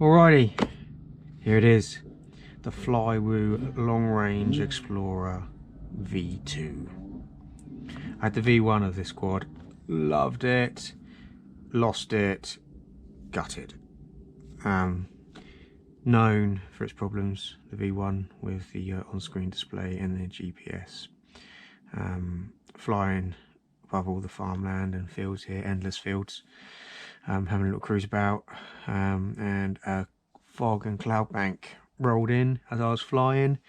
Alrighty, here it is, the Flywoo Long Range Explorer V2. I had the V1 of this quad, loved it, lost it, gutted. Known for its problems, the V1 with the on-screen display and the GPS. Flying above all the farmland and fields here, endless fields. Having a little cruise about, and a fog and cloud bank rolled in as I was flying,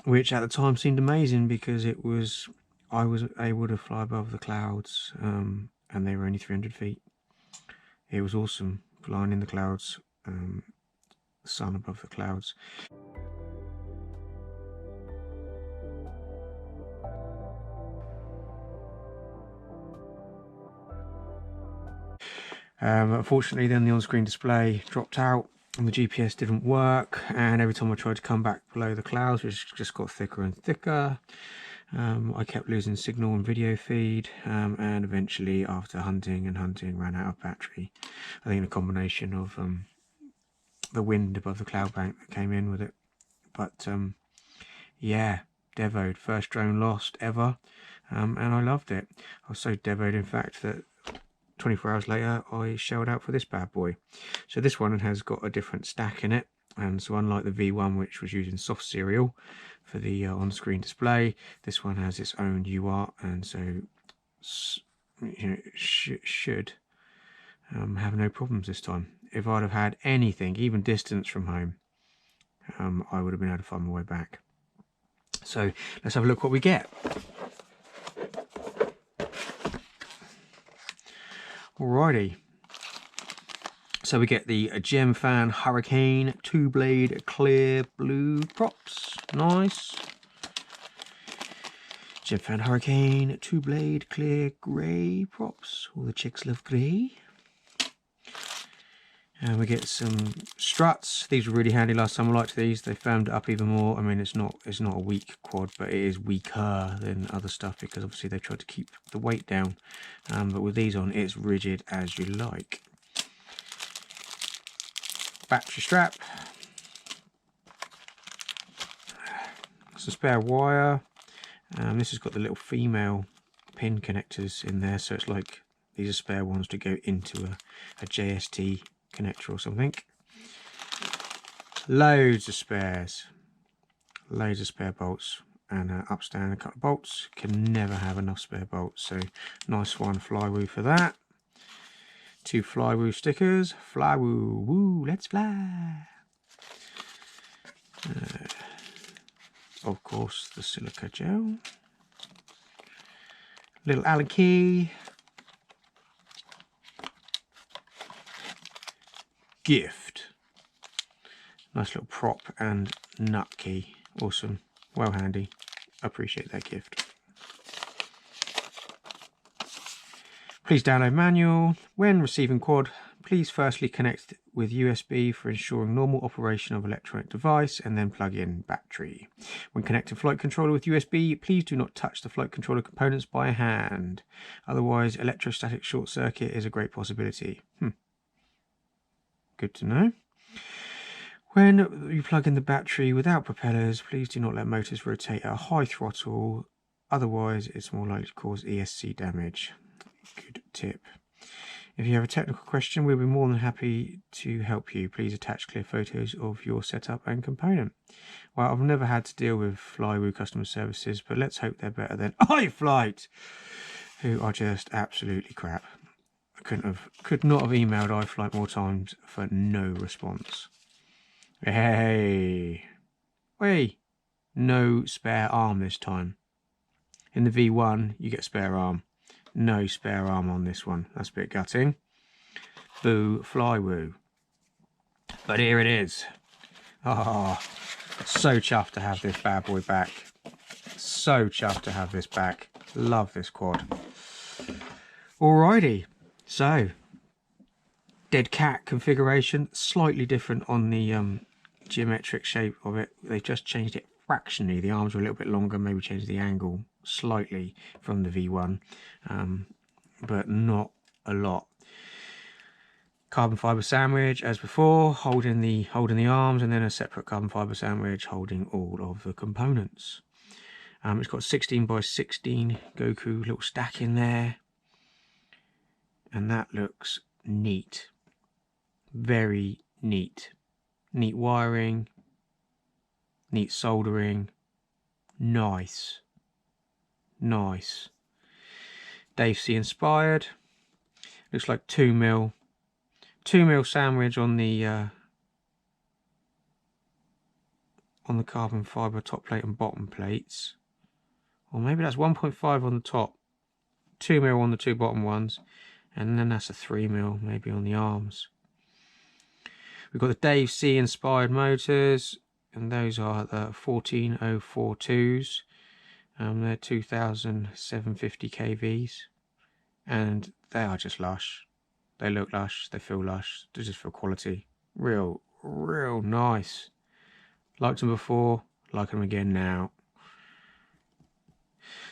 which at the time seemed amazing because I was able to fly above the clouds, and they were only 300 feet. It was awesome flying in the clouds, the sun above the clouds. Unfortunately then the on-screen display dropped out and the GPS didn't work, and every time I tried to come back below the clouds, which just got thicker and thicker, I kept losing signal and video feed, and eventually after hunting and hunting ran out of battery. I think a combination of the wind above the cloud bank that came in with it. But yeah, devoed, first drone lost ever, and I loved it. I was so devoed in fact that 24 hours later I shelled out for this bad boy. So this one has got a different stack in it, and so unlike the V1, which was using soft serial for the on-screen display, this one has its own UART, and so you know, should have no problems this time. If I'd have had anything, even distance from home, I would have been able to find my way back. So let's have a look what we get. Alrighty, so we get the Gemfan Hurricane 2-blade clear blue props. Nice. Gemfan Hurricane 2-blade clear grey props. All the chicks love grey. And we get some struts. These were really handy last time. I liked these. They firmed it up even more. I mean, it's not a weak quad, but it is weaker than other stuff because obviously they tried to keep the weight down. But with these on, it's rigid as you like. Battery strap. Some spare wire. This has got the little female pin connectors in there, so it's like these are spare ones to go into a JST connector or something. Loads of spares, loads of spare bolts, and upstand a couple of bolts. Can never have enough spare bolts, so nice one, Flywoo, for that. 2 Flywoo stickers. Flywoo, woo, let's fly. Of course, the silica gel, little Allen key, gift, nice little prop and nut key. Awesome, well handy, appreciate that gift. Please download manual. When receiving quad, please firstly connect with USB for ensuring normal operation of electronic device, and then plug in battery. When connecting flight controller with USB, please do not touch the flight controller components by hand, otherwise electrostatic short circuit is a great possibility. Good to know. When you plug in the battery without propellers, please do not let motors rotate at a high throttle, otherwise it's more likely to cause ESC damage. Good tip. If you have a technical question, we'll be more than happy to help you. Please attach clear photos of your setup and component. Well, I've never had to deal with Flywoo customer services, but let's hope they're better than iFlight, who are just absolutely crap. I could not have emailed iFlight more times for no response. Hey, wait, no spare arm this time. In the V1, you get spare arm. No spare arm on this one. That's a bit gutting. Boo, Flywoo. But here it is. Oh, so chuffed to have this bad boy back. So chuffed to have this back. Love this quad. Alrighty. So, dead cat configuration. Slightly different on the geometric shape of it. They just changed it fractionally. The arms were a little bit longer. Maybe changed the angle slightly from the V1, but not a lot. carbon fiber sandwich as before, holding the arms, and then a separate carbon fiber sandwich holding all of the components. It's got 16 by 16 Goku little stack in there, and that looks neat, very neat. Neat wiring, neat soldering, nice. Dave C inspired. Looks like 2mm sandwich on the carbon fiber top plate and bottom plates, or maybe that's 1.5 on the top, 2mm on the two bottom ones, and then that's a 3mm maybe on the arms. We've got the Dave C inspired motors, and those are the 14042s. They're 2750 kVs, and they are just lush. They look lush, they feel lush, they just feel quality. Real nice. Liked them before, like them again now.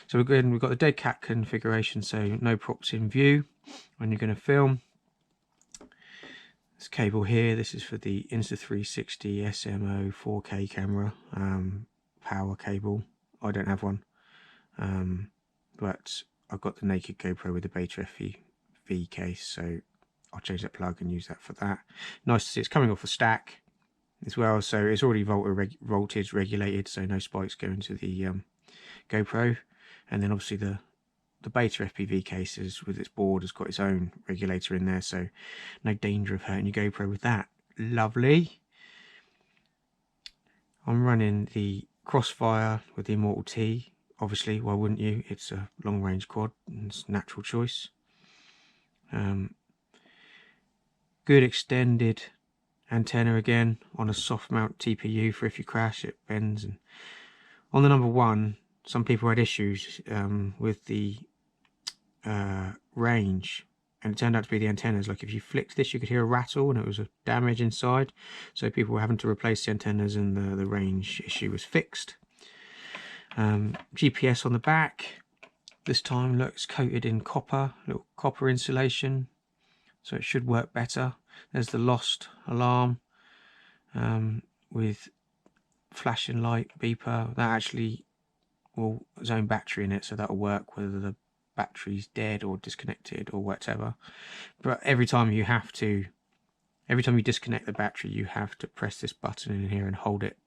So again, we've got the dead cat configuration, so no props in view when you're going to film. This cable here, this is for the Insta360 SMO 4K camera power cable. I don't have one, but I've got the naked GoPro with the Betaflight V case, so I'll change that plug and use that for that. Nice to see it's coming off a stack as well, so it's already voltage regulated, so no spikes going to the GoPro. And then obviously the Beta FPV cases with its board has got its own regulator in there, so no danger of hurting your GoPro with that. Lovely. I'm running the Crossfire with the Immortal T. Obviously, why wouldn't you? It's a long range quad, and it's a natural choice. Good extended antenna again on a soft mount TPU for if you crash it bends. And on the number one, some people had issues with the range, and it turned out to be the antennas. Like if you flicked this, you could hear a rattle, and it was a damage inside, so people were having to replace the antennas, and the range issue was fixed. GPS on the back this time looks coated in copper, little copper insulation, so it should work better. There's the lost alarm with flashing light beeper. That actually will zone battery in it, so that'll work whether the battery's dead or disconnected or whatever. But every time you disconnect the battery, you have to press this button in here and hold it,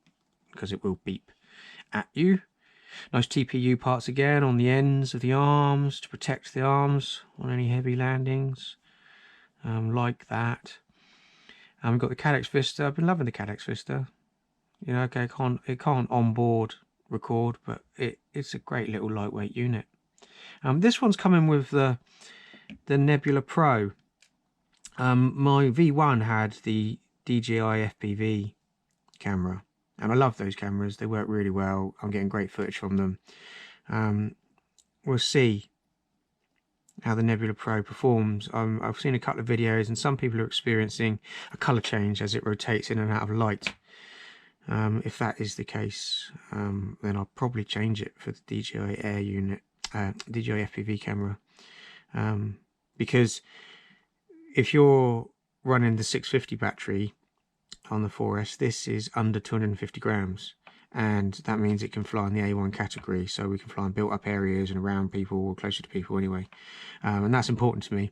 because it will beep at you. Nice TPU parts again on the ends of the arms to protect the arms on any heavy landings, like that. We've got the Cadex Vista. I've been loving the Cadex Vista. You know, okay, it can't onboard record, but it's a great little lightweight unit. This one's coming with the Nebula Pro. My V1 had the DJI FPV camera, and I love those cameras. They work really well. I'm getting great footage from them. We'll see how the Nebula Pro performs. I've seen a couple of videos, and some people are experiencing a colour change as it rotates in and out of light. If that is the case, then I'll probably change it for the DJI Air unit, DJI FPV camera, because if you're running the 650 battery on the 4S, this is under 250 grams, and that means it can fly in the A1 category, so we can fly in built up areas and around people or closer to people anyway, and that's important to me.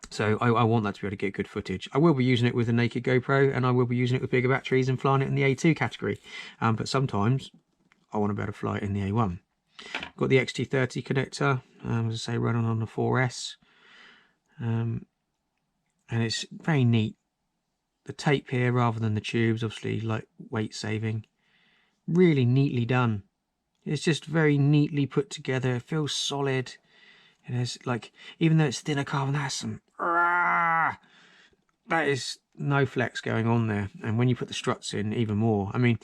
So I want that to be able to get good footage. I will be using it with a naked GoPro, and I will be using it with bigger batteries and flying it in the A2 category, but sometimes I want to be able to fly it in the A1. Got the XT30 connector, as I say, running on the 4S, and it's very neat. The tape here rather than the tubes, obviously like weight saving. Really neatly done. It's just very neatly put together. It feels solid. It has, like, even though it's thinner carbon, that's some, that is no flex going on there. And when you put the struts in, even more. I mean,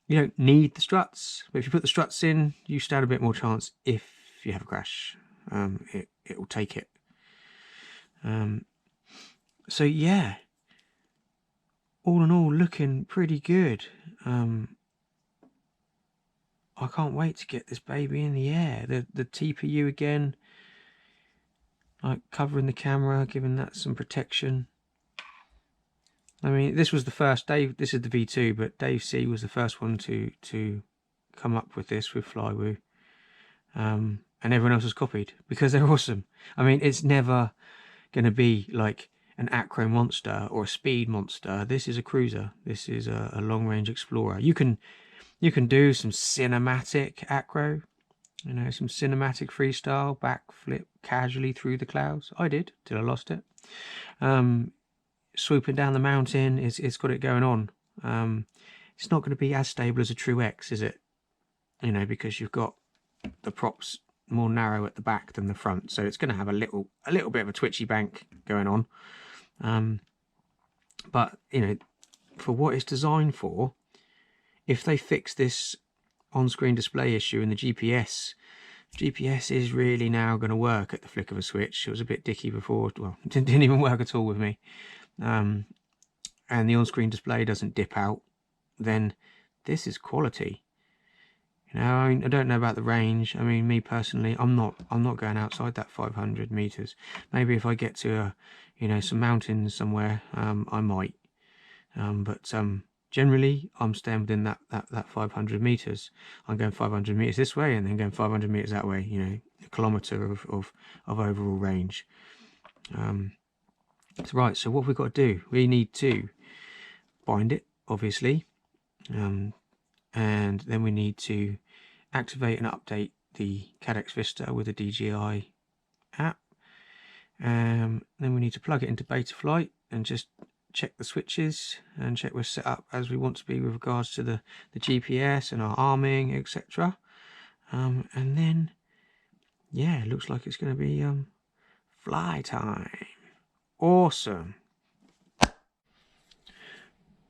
you don't need the struts, but if you put the struts in, you stand a bit more chance if you have a crash. It will take it. So yeah, all in all, looking pretty good. I can't wait to get this baby in the air. The TPU again, like covering the camera, giving that some protection. I mean, this was the first, Dave, this is the V2, but Dave C was the first one to come up with this with Flywoo. And everyone else has copied because they're awesome. I mean, it's never going to be like an acro monster or a speed monster. This is a cruiser. This is a long-range explorer. You can do some cinematic acro, you know, some cinematic freestyle, backflip casually through the clouds. I did till I lost it. Swooping down the mountain, it's got it going on. It's not going to be as stable as a True X, is it? You know, because you've got the props more narrow at the back than the front, so it's going to have a little bit of a twitchy bank going on. But you know, for what it's designed for, if they fix this on-screen display issue and the GPS is really now going to work at the flick of a switch. It was a bit dicky before. Well, it didn't even work at all with me. And the on-screen display doesn't dip out, then this is quality. You know, I mean, I don't know about the range. I mean, me personally, I'm not going outside that 500 meters. Maybe if I get to you know, some mountains somewhere, I might. But generally, I'm staying within that 500 meters. I'm going 500 meters this way and then going 500 meters that way. You know, a kilometer of overall range. That's right. So what we've got to do, we need to bind it, obviously, and then we need to activate and update the Cadex Vista with a DJI app. Then we need to plug it into Betaflight and just check the switches and check we're set up as we want to be with regards to the GPS and our arming, etc. And then, yeah, it looks like it's going to be fly time. Awesome.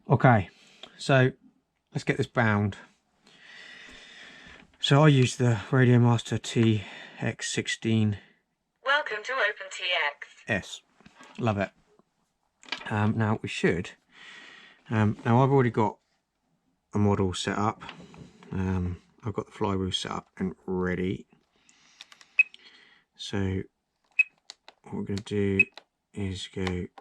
Okay, so let's get this bound. So I use the Radio Master TX16. Welcome to OpenTX. Yes, love it. Now we should. Now I've already got a model set up. I've got the Flywoo set up and ready. So what we're going to do is go get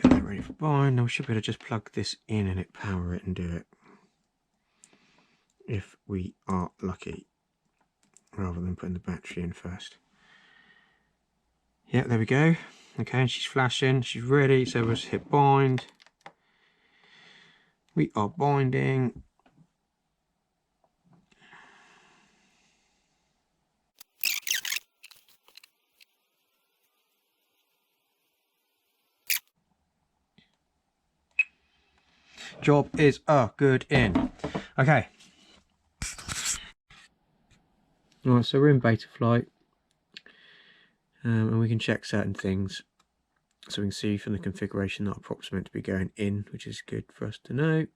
that ready for bind. Now we should be able to just plug this in and power it and do it, if we are lucky, rather than putting the battery in first. Yeah, there we go. Okay, and she's flashing, she's ready, so we'll just hit bind. We are binding. Job is good in. Okay. Alright, so we're in Betaflight. And we can check certain things. So we can see from the configuration that our props are meant to be going in, which is good for us to know.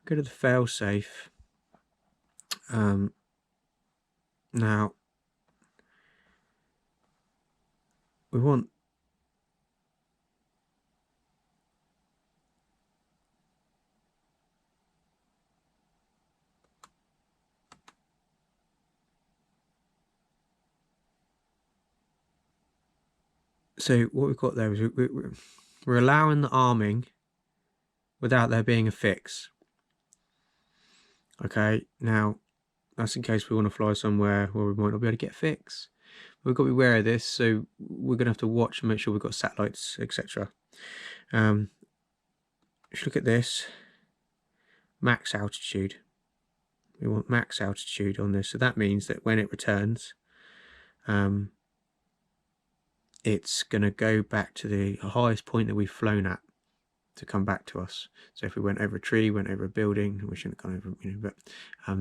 Go to the failsafe. Now we want so what we've got there is we're allowing the arming without there being a fix. Okay, now that's in case we want to fly somewhere where we might not be able to get a fix. We've got to be aware of this, so we're going to have to watch and make sure we've got satellites, etc. If you look at this, max altitude. We want max altitude on this, so that means that when it returns, it's going to go back to the highest point that we've flown at to come back to us. So if we went over a tree, went over a building, we shouldn't have gone over, you know, but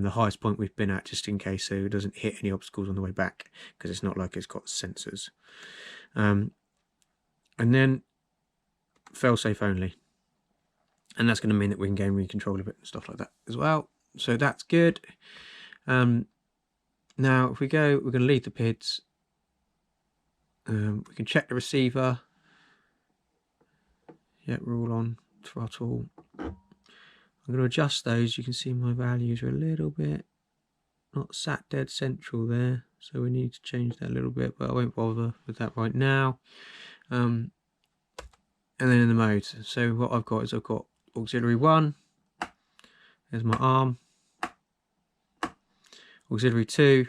the highest point we've been at, just in case, so it doesn't hit any obstacles on the way back, because it's not like it's got sensors. And then failsafe only, and that's going to mean that we can gain recontrol of it and stuff like that as well. So that's good. Now if we go, we're going to leave the PIDs. We can check the receiver. Yeah, we're all on throttle. I'm going to adjust those. You can see my values are a little bit not sat dead central there, so we need to change that a little bit, but I won't bother with that right now. And then in the modes, so what I've got is I've got auxiliary 1, there's my arm, auxiliary 2,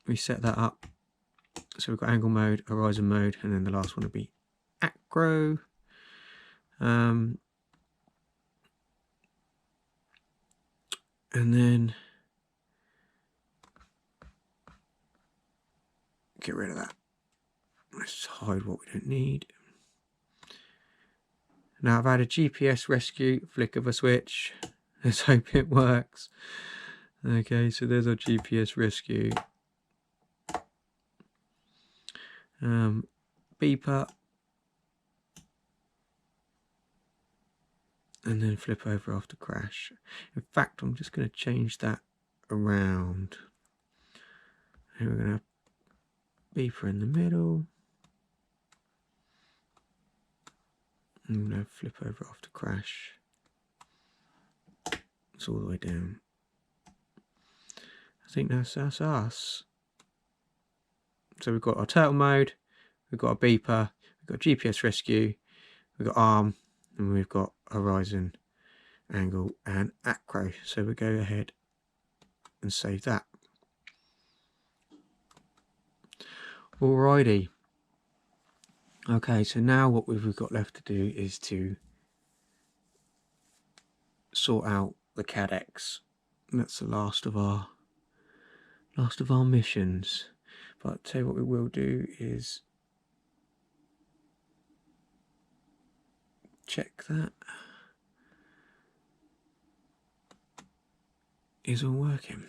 we set that up, so we've got angle mode, horizon mode, and then the last one would be acro. And then get rid of that. Let's hide what we don't need. Now I've had a GPS rescue, flick of a switch. Let's hope it works. Okay, so there's our GPS rescue. Beeper. And then flip over after crash. In fact, I'm just going to change that around. And we're going to have beeper in the middle. I'm going to flip over after crash. It's all the way down. I think that's us. So we've got our turtle mode, we've got a beeper, we've got GPS rescue, we've got arm, and we've got horizon, angle, and acro. So we go ahead and save that. Alrighty. Okay, so now what we've got left to do is to sort out the cadecs. That's the last of our missions. But I'll tell you what we will do is check that is all working.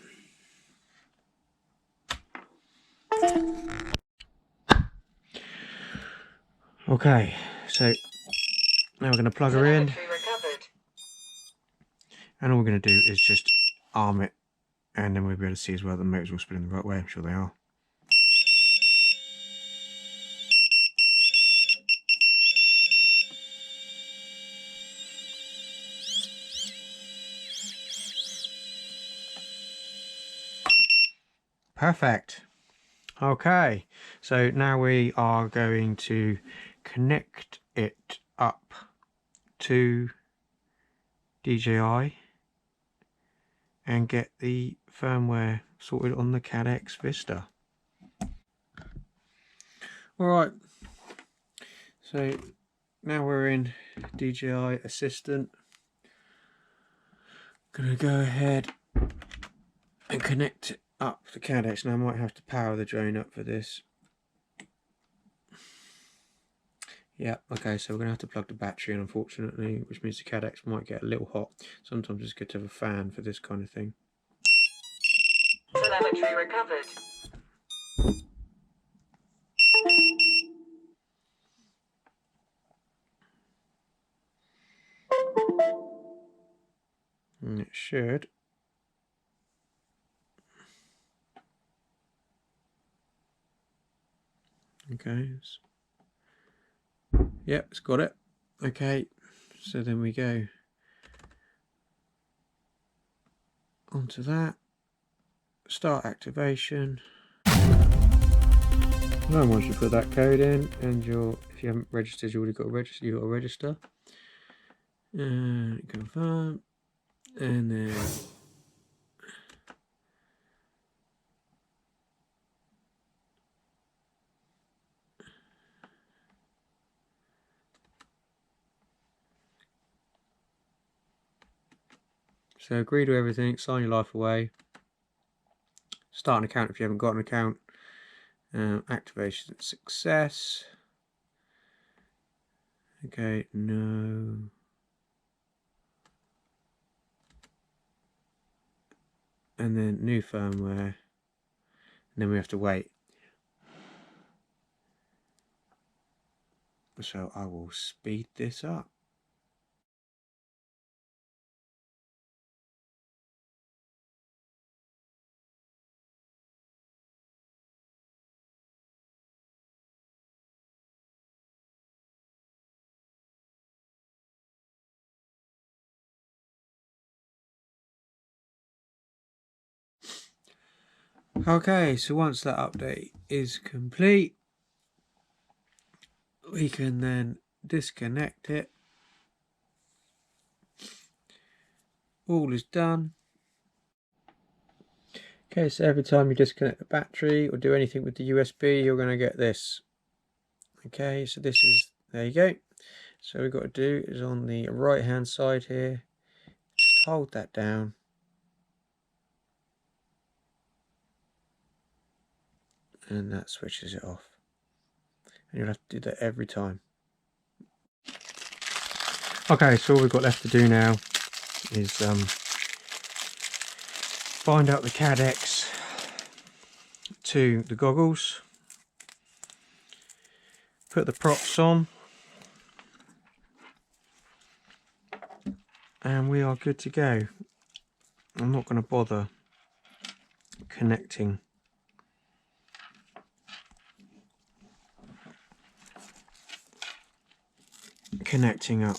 Okay, so now we're going to plug her in, and all we're going to do is just arm it, and then we'll be able to see as well the motors will spin in the right way. I'm sure they are. Perfect. Okay, so now we are going to connect it up to DJI and get the firmware sorted on the cadecs Vista. Alright, so now we're in DJI Assistant. Gonna go ahead and connect up the cadecs. Now I might have to power the drone up for this. Yeah, okay, so we're gonna have to plug the battery in, unfortunately, which means the cadecs might get a little hot. Sometimes it's good to have a fan for this kind of thing. Telemetry recovered. And it should. Okay. Yep, it's got it. Okay, so then we go onto that. Start activation. Now once you put that code in, and if you haven't registered, you already got to register. You got to register. And confirm, and then so agree to everything. Sign your life away. Start an account if you haven't got an account. Activation success. Okay, no. And then new firmware. And then we have to wait. So I will speed this up. Okay, so once that update is complete, we can then disconnect it. All is done. Okay, so every time you disconnect the battery or do anything with the USB, you're going to get this. Okay, so this is, there you go. So we've got to do is on the right hand side here, just hold that down. And that switches it off. And you'll have to do that every time. Okay, so all we've got left to do now is find out the cadecs to the goggles, put the props on, and we are good to go. I'm not going to bother connecting up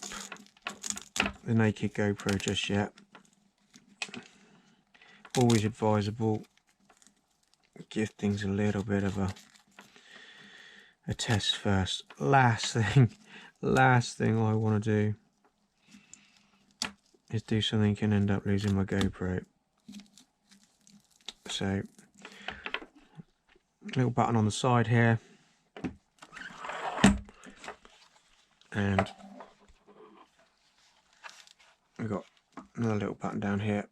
the naked GoPro just yet. Always advisable, give things a little bit of a test first. Last thing I want to do is do something and end up losing my GoPro. So, little button on the side here, and we've got another little button down here.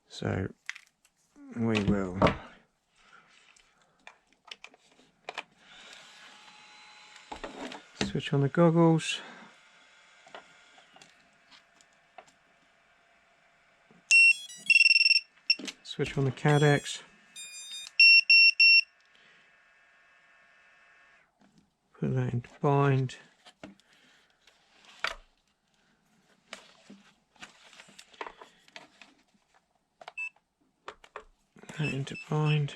So we will switch on the goggles. Switch on the cadecs. Put that into bind. That into bind.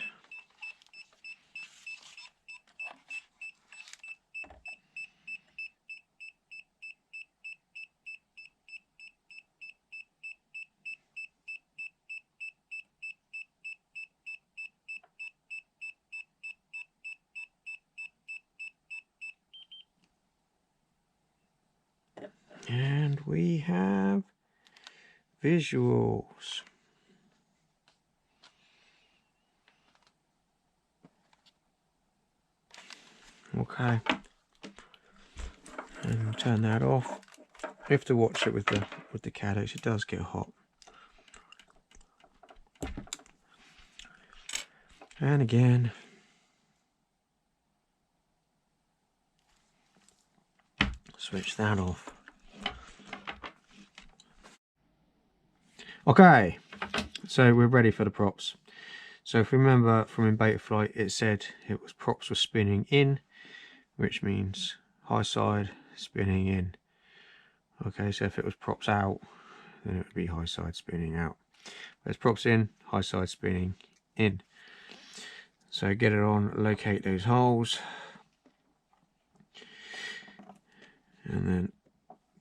And we have visuals. Okay. And turn that off. You have to watch it with the cadecs, it does get hot. And again, switch that off. Okay, so we're ready for the props. So if you remember from in Betaflight, it said it was props were spinning in, which means high side spinning in. Okay, so if it was props out, then it would be high side spinning out. But it's props in, high side spinning in. So get it on, locate those holes, and then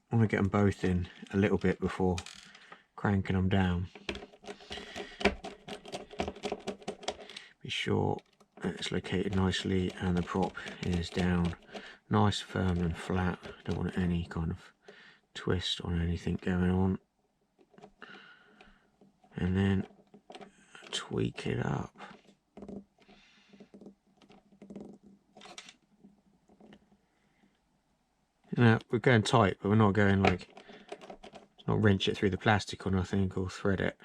I want to get them both in a little bit before cranking them down. Be sure that it's located nicely and the prop is down nice, firm and flat. Don't want any kind of twist on anything going on. And then tweak it up. Now we're going tight, but we're not going like, not wrench it through the plastic or nothing, or thread it.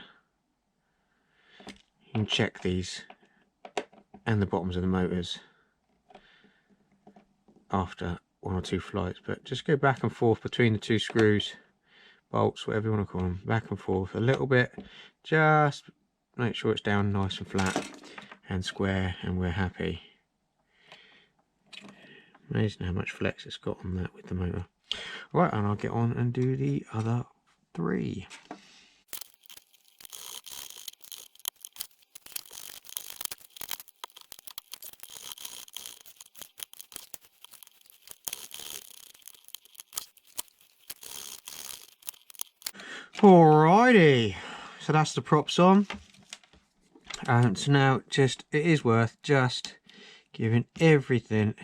You can check these and the bottoms of the motors after one or two flights, but just go back and forth between the two screws, bolts, whatever you want to call them, back and forth a little bit. Just make sure it's down nice and flat and square, and we're happy. Amazing how much flex it's got on that with the motor. Right, and I'll get on and do the other three. Alrighty, So that's the props on. So now it is worth just giving everything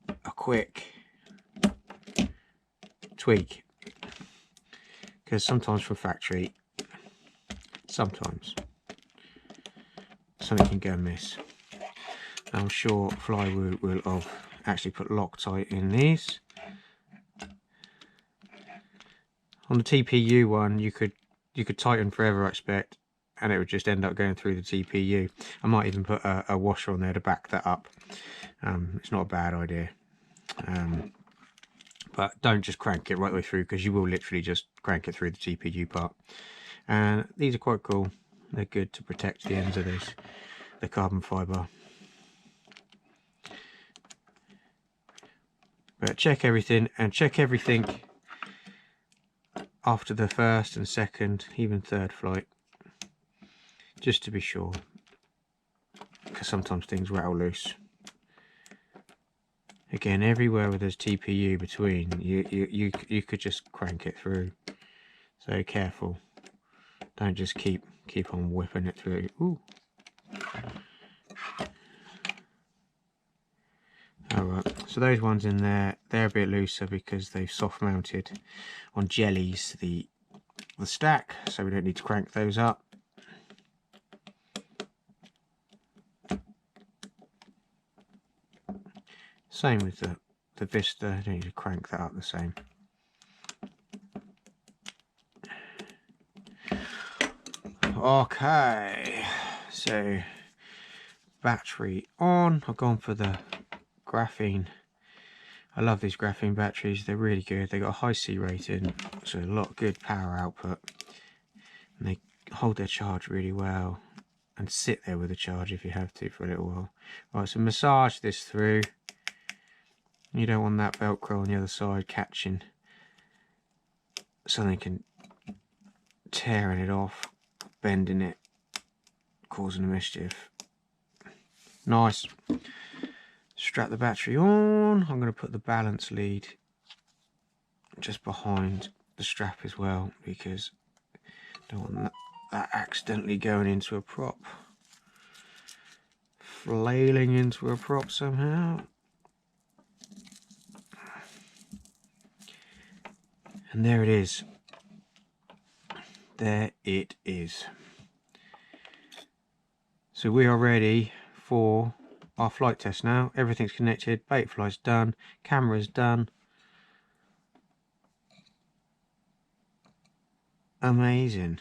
a quick tweak, because sometimes from factory, sometimes something can go amiss. I'm sure Flywoo will have actually put Loctite in these. On the TPU one, you could tighten forever, I expect, and it would just end up going through the TPU. I might even put a washer on there to back that up. It's not a bad idea. But don't just crank it right the way through, because you will literally just crank it through the TPU part. And these are quite cool. They're good to protect the ends of the carbon fibre. But check everything, and check everything after the first and second, even third flight, just to be sure, because sometimes things rattle loose. Again, everywhere where there's TPU between, you could just crank it through. So careful. Don't just keep on whipping it through. Ooh. Alright, so those ones in there, they're a bit looser because they've soft mounted on jellies the stack, so we don't need to crank those up. Same with the Vista, don't need to crank that up the same. Okay, so battery on. I've gone for the graphene. I love these graphene batteries, they're really good. They've got a high C rating, so a lot of good power output, and they hold their charge really well and sit there with the charge if you have to for a little while. Right, so massage this through. You don't want that velcro on the other side catching something and tearing it off, bending it, causing a mischief. Nice. Strap the battery on. I'm going to put the balance lead just behind the strap as well, because I don't want that accidentally going into a prop, flailing into a prop somehow. And there it is. There it is. So we are ready for our flight test now. Everything's connected, Betaflight's done, camera's done. Amazing.